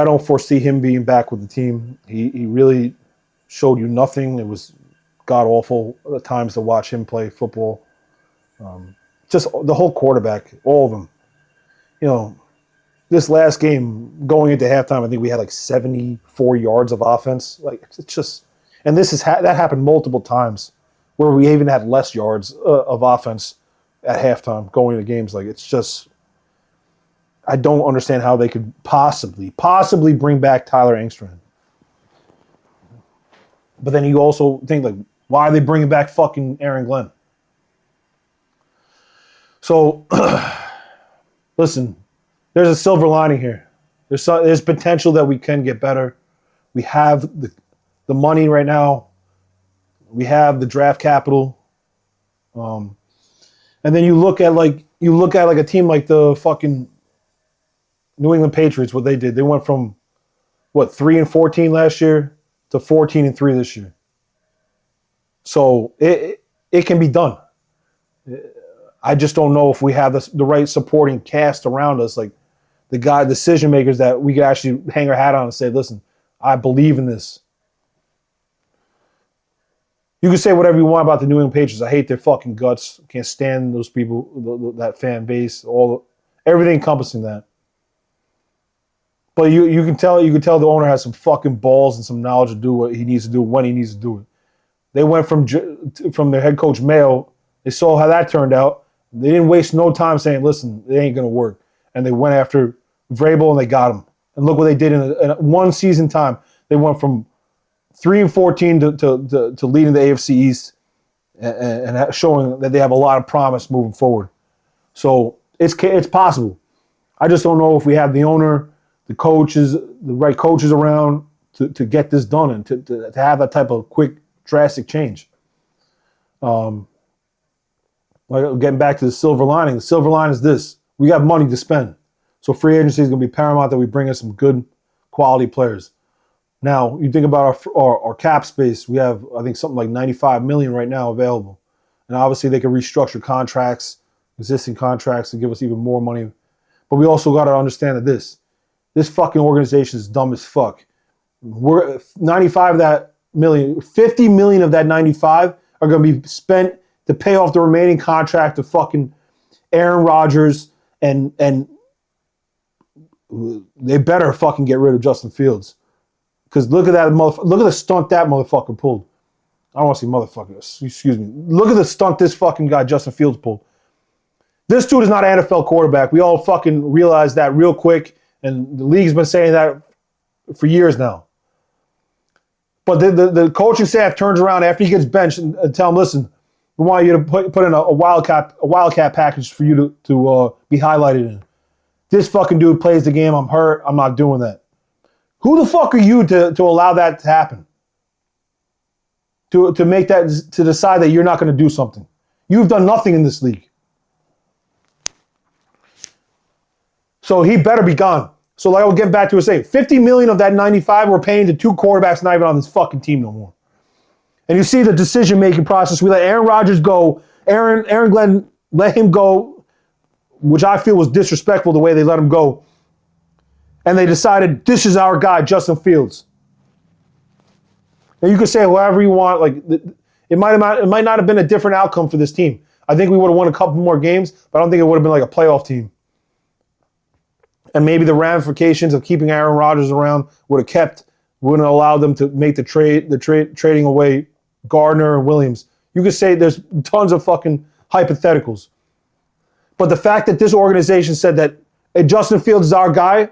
don't foresee him being back with the team. He really showed you nothing. It was god awful at times to watch him play football. Just the whole quarterback, all of them. This last game going into halftime, I think we had like 74 yards of offense. Like, it's just, and that happened multiple times where we even had less yards of offense at halftime going into games. Like, it's just, I don't understand how they could possibly bring back Tyler Engstrand. But then you also think, like, why are they bringing back fucking Aaron Glenn? So, listen, there's a silver lining here. There's potential that we can get better. We have the money right now. We have the draft capital. And then you look at a team like the fucking New England Patriots, what they did. They went from 3-14 last year to 14-3 this year. So it can be done. I just don't know if we have the right supporting cast around us, like the decision makers that we could actually hang our hat on and say, listen, I believe in this. You can say whatever you want about the New England Patriots. I hate their fucking guts. Can't stand those people, that fan base, everything encompassing that. But you can tell the owner has some fucking balls and some knowledge to do what he needs to do when he needs to do it. They went from their head coach Mayo. They saw how that turned out. They didn't waste no time saying, listen, it ain't going to work. And they went after Vrabel and they got him. And look what they did in one season time. They went from 3-14 to leading the AFC East and showing that they have a lot of promise moving forward. So it's possible. I just don't know if we have the owner, the coaches, the right coaches around to get this done and to have that type of quick, drastic change. Getting back to the silver lining. The silver line is this. We got money to spend. So free agency is going to be paramount that we bring in some good quality players. Now, you think about our cap space. We have, I think, something like $95 million right now available. And obviously they can restructure contracts, existing contracts, to give us even more money. But we also got to understand that this fucking organization is dumb as fuck. We're 95 of that million, 50 million of that 95 are going to be spent to pay off the remaining contract of fucking Aaron Rodgers, and they better fucking get rid of Justin Fields. Because look at that look at the stunt that motherfucker pulled. I don't want to say motherfucker, excuse me. Look at the stunt this fucking guy Justin Fields pulled. This dude is not an NFL quarterback. We all fucking realized that real quick, and the league's been saying that for years now. But the coaching staff turns around after he gets benched and tell him, listen, we want you to put in a wildcat package for you to be highlighted in. This fucking dude plays the game. I'm hurt. I'm not doing that. Who the fuck are you to allow that to happen? To decide that you're not going to do something. You've done nothing in this league. So he better be gone. So like I will get back to it saying, $50 million of that 95 we're paying to 2 quarterbacks not even on this fucking team no more. And you see the decision-making process. We let Aaron Rodgers go. Aaron Glenn let him go, which I feel was disrespectful the way they let him go. And they decided, this is our guy, Justin Fields. And you could say whatever you want. Like it might not have been a different outcome for this team. I think we would have won a couple more games, but I don't think it would have been like a playoff team. And maybe the ramifications of keeping Aaron Rodgers around wouldn't allow them to make the trading away Gardner and Williams. You could say there's tons of fucking hypotheticals. But the fact that this organization said that Justin Fields is our guy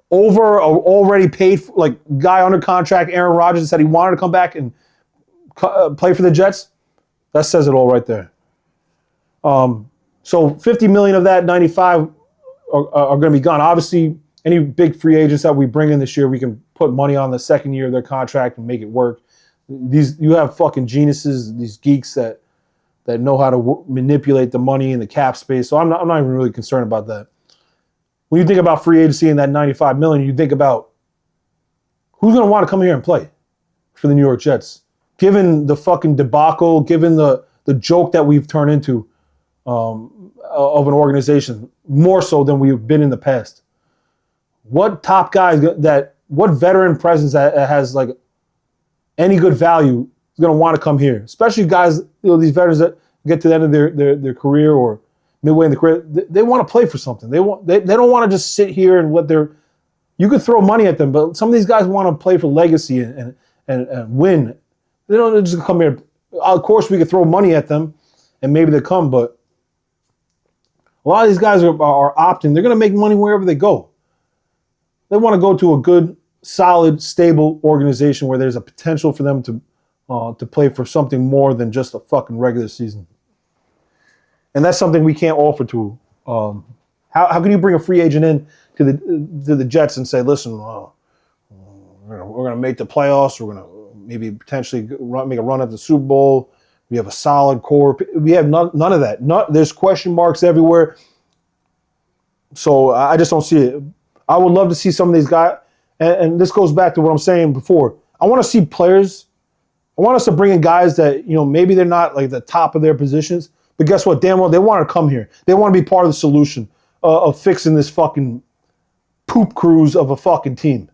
over a already paid like guy under contract, Aaron Rodgers, said he wanted to come back and play for the Jets, that says it all right there. So $50 million of that 95 are going to be gone. Obviously, any big free agents that we bring in this year, we can put money on the second year of their contract and make it work. You have fucking geniuses, these geeks that know how to manipulate the money and the cap space. So I'm not even really concerned about that. When you think about free agency and that $95 million, you think about who's going to want to come here and play for the New York Jets. Given the fucking debacle, given the joke that we've turned into of an organization, more so than we've been in the past. What top guys what veteran presence that has like any good value is going to want to come here? Especially guys, these veterans that get to the end of their career or midway in the career, they want to play for something. They don't want to just sit here and you could throw money at them, but some of these guys want to play for legacy and win. They don't just come here. Of course, we could throw money at them and maybe they come, but a lot of these guys are opting. They're going to make money wherever they go. They want to go to a good, solid, stable organization where there's a potential for them to play for something more than just a fucking regular season. And that's something we can't offer to. How can you bring a free agent in to the Jets and say, listen, we're going to make the playoffs. We're going to maybe potentially make a run at the Super Bowl. We have a solid core. We have none of that. There's question marks everywhere. So I just don't see it. I would love to see some of these guys. And this goes back to what I'm saying before. I want to see players. I want us to bring in guys that, maybe they're not like the top of their positions. But guess what? Damn well, they want to come here. They want to be part of the solution of fixing this fucking poop cruise of a fucking team.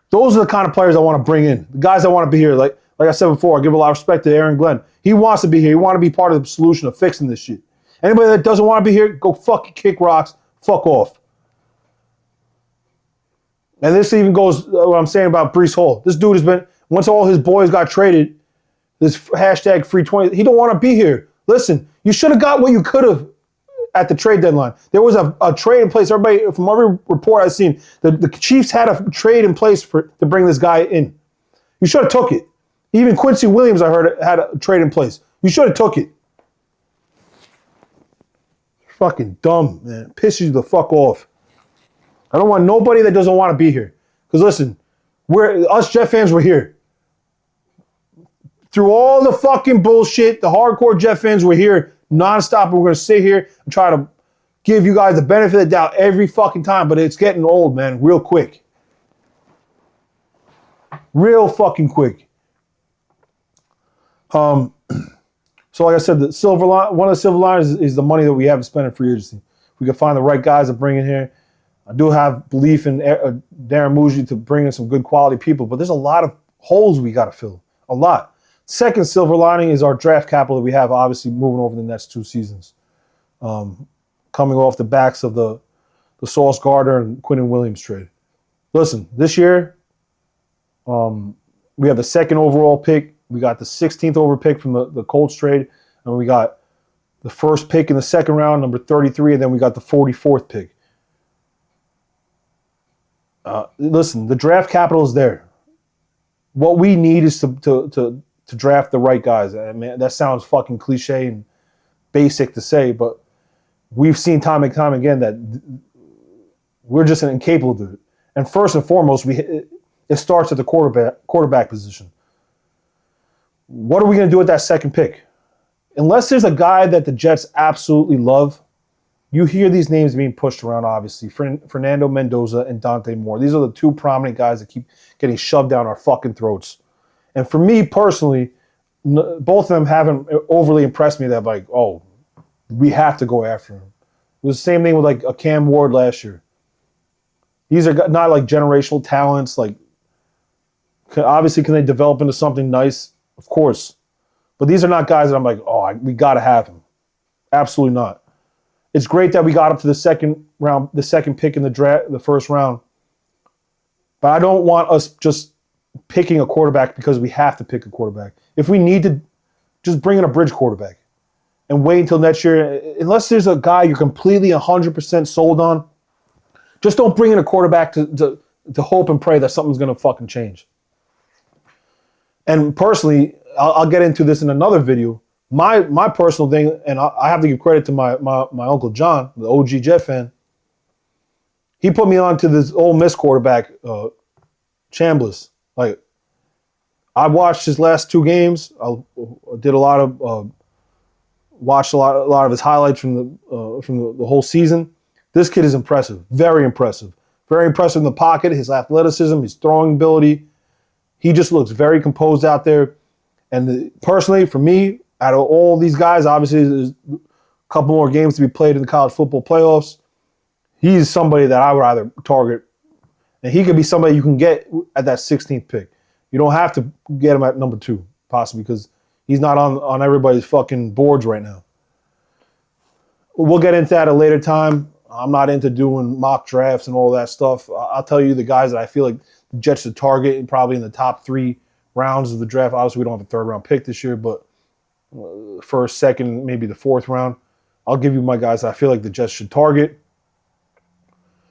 Those are the kind of players I want to bring in. The guys that want to be here. Like I said before, I give a lot of respect to Aaron Glenn. He wants to be here. He wants to be part of the solution of fixing this shit. Anybody that doesn't want to be here, go fucking kick rocks. Fuck off. And this even goes what I'm saying about Breece Hall. This dude has been, once all his boys got traded, this hashtag free 20, he don't want to be here. Listen, you should have got what you could have at the trade deadline. There was a trade in place. Everybody, from every report I've seen, the Chiefs had a trade in place to bring this guy in. You should have took it. Even Quincy Williams, I heard, had a trade in place. You should have took it. Fucking dumb, man. It pisses you the fuck off. I don't want nobody that doesn't want to be here. Because listen, us Jet fans were here. Through all the fucking bullshit, the hardcore Jet fans were here nonstop. And we're going to sit here and try to give you guys the benefit of the doubt every fucking time. But it's getting old, man, real quick. Real fucking quick. So like I said, one of the silver liners is the money that we have to spend in free agency. If we can find the right guys to bring in here. I do have belief in Darren Muji to bring in some good quality people, but there's a lot of holes we got to fill. A lot. Second silver lining is our draft capital that we have, obviously moving over the next 2 seasons. Coming off the backs of the Sauce Gardner and Quinnen Williams trade. Listen, this year, we have the second overall pick. We got the 16th over pick from the Colts trade, and we got the first pick in the second round, number 33, and then we got the 44th pick. Listen, the draft capital is there. What we need is to draft the right guys. I mean, that sounds fucking cliche and basic to say, but we've seen time and time again that we're just incapable of it. And first and foremost, it starts at the quarterback position. What are we going to do with that second pick? Unless there's a guy that the Jets absolutely love, You hear these names being pushed around, obviously. Fernando Mendoza and Dante Moore. These are the two prominent guys that keep getting shoved down our fucking throats. And for me personally, both of them haven't overly impressed me that, like, oh, we have to go after him. It was the same thing with, like, a Cam Ward last year. These are not, like, generational talents. Like, obviously, can they develop into something nice? Of course. But these are not guys that I'm like, oh, we got to have him. Absolutely not. It's great that we got up to the second round, the second pick in the draft, the first round. But I don't want us just picking a quarterback because we have to pick a quarterback. If we need to, just bring in a bridge quarterback and wait until next year. Unless there's a guy you're completely 100% sold on, just don't bring in a quarterback to hope and pray that something's going to fucking change. And personally, I'll get into this in another video. My personal thing, and I have to give credit to my Uncle John, the OG Jet fan. He put me on to this Ole Miss quarterback, Chambliss. Like, I watched his last two games. I did a lot of watched a lot of his highlights from the whole season. This kid is impressive, very impressive in the pocket. His athleticism, his throwing ability. He just looks very composed out there. And personally, for me, out of all these guys, obviously there's a couple more games to be played in the college football playoffs. He's somebody that I would either target, and he could be somebody you can get at that 16th pick. You don't have to get him at number 2, possibly, because he's not on everybody's fucking boards right now. We'll get into that at a later time. I'm not into doing mock drafts and all that stuff. I'll tell you the guys that I feel like the Jets should target, probably in the top 3 rounds of the draft. Obviously, we don't have a 3rd round pick this year, but first, second, maybe the 4th round. I'll give you my guys that I feel like the Jets should target.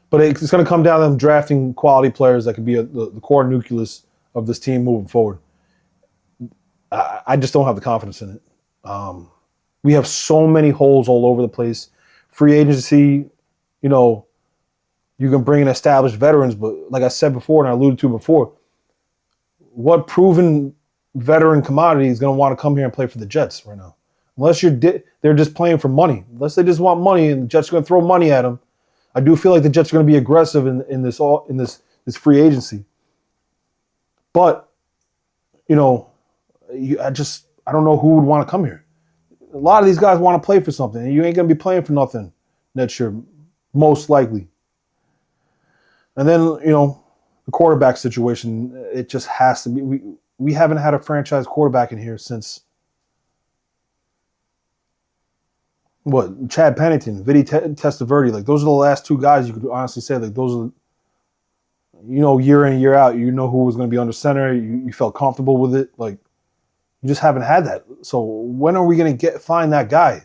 But it's going to come down to them drafting quality players that could be the core nucleus of this team moving forward. I just don't have the confidence in it. We have so many holes all over the place. Free agency, you can bring in established veterans, but like I said before, and I alluded to before, what proven veteran commodity is going to want to come here and play for the Jets right now? Unless they're just playing for money. Unless they just want money and the Jets are going to throw money at them. I do feel like the Jets are going to be aggressive in this free agency. But, I don't know who would want to come here. A lot of these guys want to play for something, and you ain't going to be playing for nothing next year, most likely. And then, the quarterback situation, it just has to be. We haven't had a franchise quarterback in here since, Chad Pennington, Vinny Testaverde. Like, those are the last 2 guys you could honestly say, like, those are, year in and year out, who was going to be under center. You felt comfortable with it. Like, you just haven't had that. So when are we going to find that guy?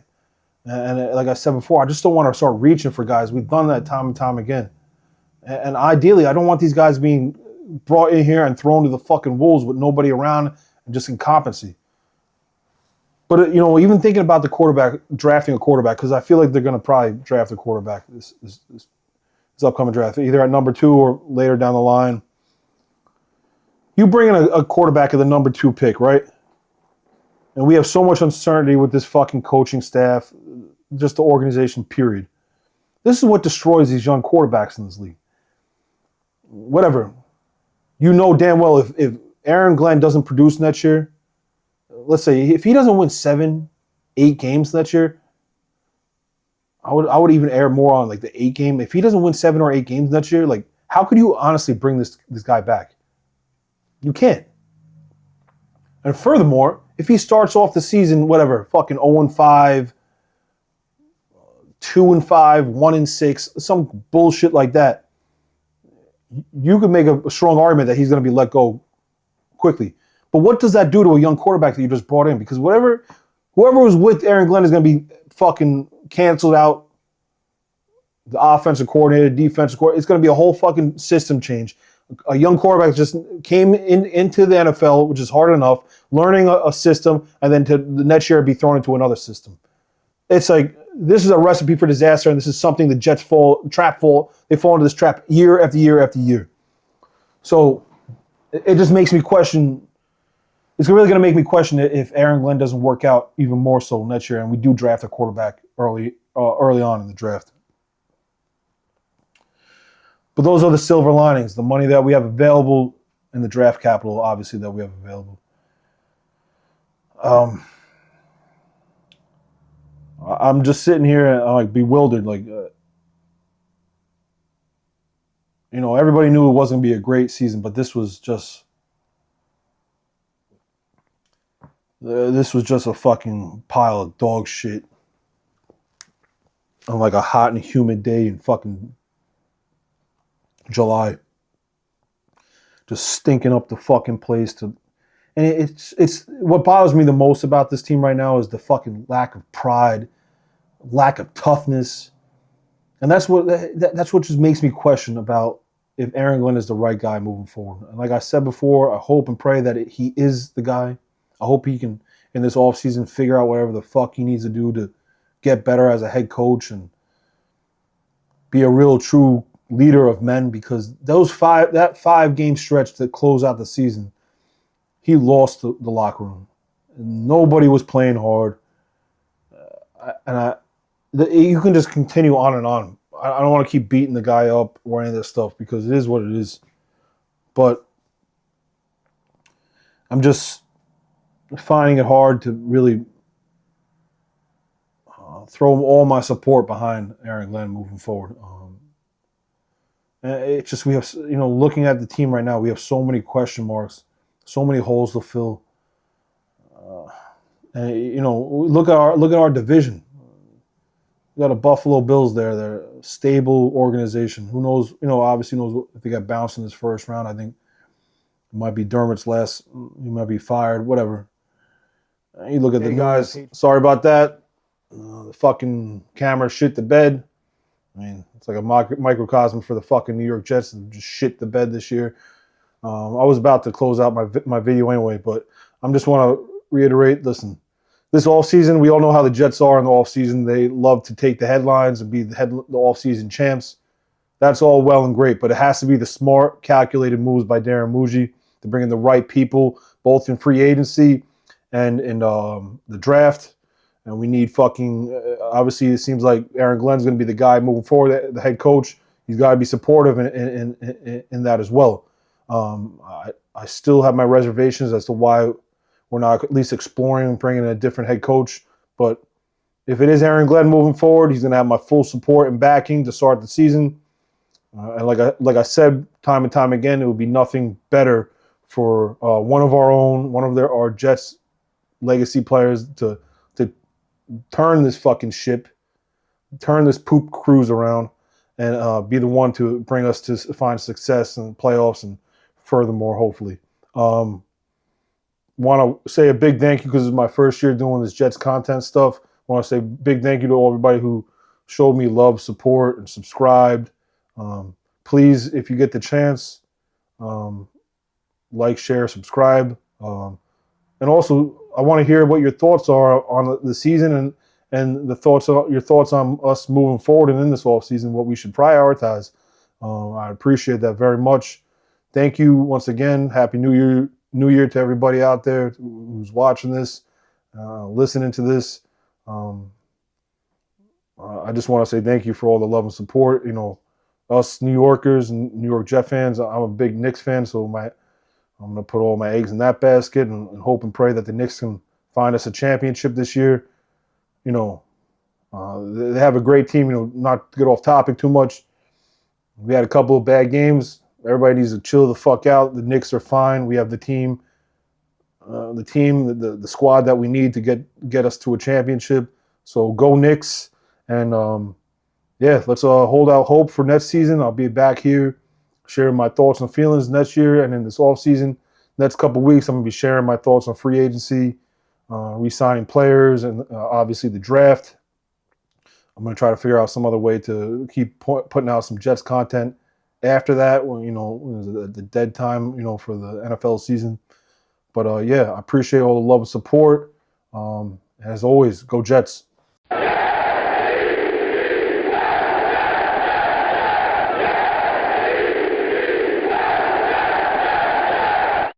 And like I said before, I just don't want to start reaching for guys. We've done that time and time again. And ideally, I don't want these guys being brought in here and thrown to the fucking wolves with nobody around and just incompetency. But, even thinking about the quarterback, drafting a quarterback, because I feel like they're going to probably draft a quarterback this upcoming draft, either at number 2 or later down the line. You bring in a quarterback at the number 2 pick, right? And we have so much uncertainty with this fucking coaching staff, just the organization, period. This is what destroys these young quarterbacks in this league. Whatever. Damn well if Aaron Glenn doesn't produce next year, let's say if he doesn't win 7, 8 games next year, I would even err more on like the 8 game. If he doesn't win 7 or 8 games next year, like, how could you honestly bring this guy back? You can't. And furthermore, if he starts off the season, fucking 0-5, 2-5, 1-6, some bullshit like that, you could make a strong argument that he's going to be let go quickly. But what does that do to a young quarterback that you just brought in? Because whoever was with Aaron Glenn is going to be fucking canceled out. The offensive coordinator, defensive coordinator, it's going to be a whole fucking system change. A young quarterback just came into the NFL, which is hard enough, learning a system, and then to the next year be thrown into another system. It's like, this is a recipe for disaster, and this is something the Jets they fall into this trap year after year after year. So it just makes me question. It's really going to make me question if Aaron Glenn doesn't work out even more so next year, and we do draft a quarterback early early on in the draft. But those are the silver linings, the money that we have available and the draft capital, obviously, that we have available. I'm just sitting here and I'm like bewildered. Like, everybody knew it wasn't going to be a great season, but this was just a fucking pile of dog shit on like a hot and humid day in fucking July. Just stinking up the fucking place and it's what bothers me the most about this team right now is the fucking lack of pride, lack of toughness. And that's what just makes me question about if Aaron Glenn is the right guy moving forward. And like I said before, I hope and pray that he is the guy. I hope he can, in this offseason, figure out whatever the fuck he needs to do to get better as a head coach and be a real true leader of men, because that 5-game stretch to close out the season, he lost the locker room. Nobody was playing hard. You can just continue on and on. I don't want to keep beating the guy up or any of this stuff because it is what it is. But I'm just finding it hard to really throw all my support behind Aaron Glenn moving forward. It's just we have, looking at the team right now, we have so many question marks, so many holes to fill. Look at our division. We got a Buffalo Bills there. They're a stable organization. Who knows? Obviously knows if they got bounced in this first round. I think it might be Dermott's last. He might be fired. Whatever. You look at the guys. Sorry about that. The fucking camera shit the bed. I mean, it's like a microcosm for the fucking New York Jets that just shit the bed this year. I was about to close out my video anyway, but I just want to reiterate, listen, this offseason, we all know how the Jets are in the offseason. They love to take the headlines and be the offseason champs. That's all well and great, but it has to be the smart, calculated moves by Darren Muji to bring in the right people, both in free agency and in the draft. And we need obviously it seems like Aaron Glenn's going to be the guy moving forward, the head coach. He's got to be supportive in that as well. I still have my reservations as to why we're not at least exploring bringing in a different head coach. But if it is Aaron Glenn moving forward, he's going to have my full support and backing to start the season. And like I said time and time again, it would be nothing better for one of our Jets legacy players to turn this fucking ship, turn this poop cruise around, and be the one to bring us to find success in the playoffs and furthermore, hopefully. Want to say a big thank you because it's my first year doing this Jets content stuff. Want to say big thank you to everybody who showed me love, support, and subscribed. Please, if you get the chance, like, share, subscribe. And also, I want to hear what your thoughts are on the season and your thoughts on us moving forward and in this offseason, what we should prioritize. I appreciate that very much. Thank you once again. Happy New Year to everybody out there who's watching this, listening to this. I just want to say thank you for all the love and support. Us New Yorkers and New York Jet fans, I'm a big Knicks fan, so I'm going to put all my eggs in that basket and hope and pray that the Knicks can find us a championship this year. They have a great team. Not to get off topic too much. We had a couple of bad games. Everybody needs to chill the fuck out. The Knicks are fine. We have the team, the squad that we need to get us to a championship. So go Knicks. And, let's hold out hope for next season. I'll be back here sharing my thoughts and feelings next year and in this offseason. Next couple weeks, I'm going to be sharing my thoughts on free agency, re-signing players, and obviously the draft. I'm going to try to figure out some other way to keep putting out some Jets content after that, when the dead time, for the NFL season. But I appreciate all the love and support. As always, go Jets.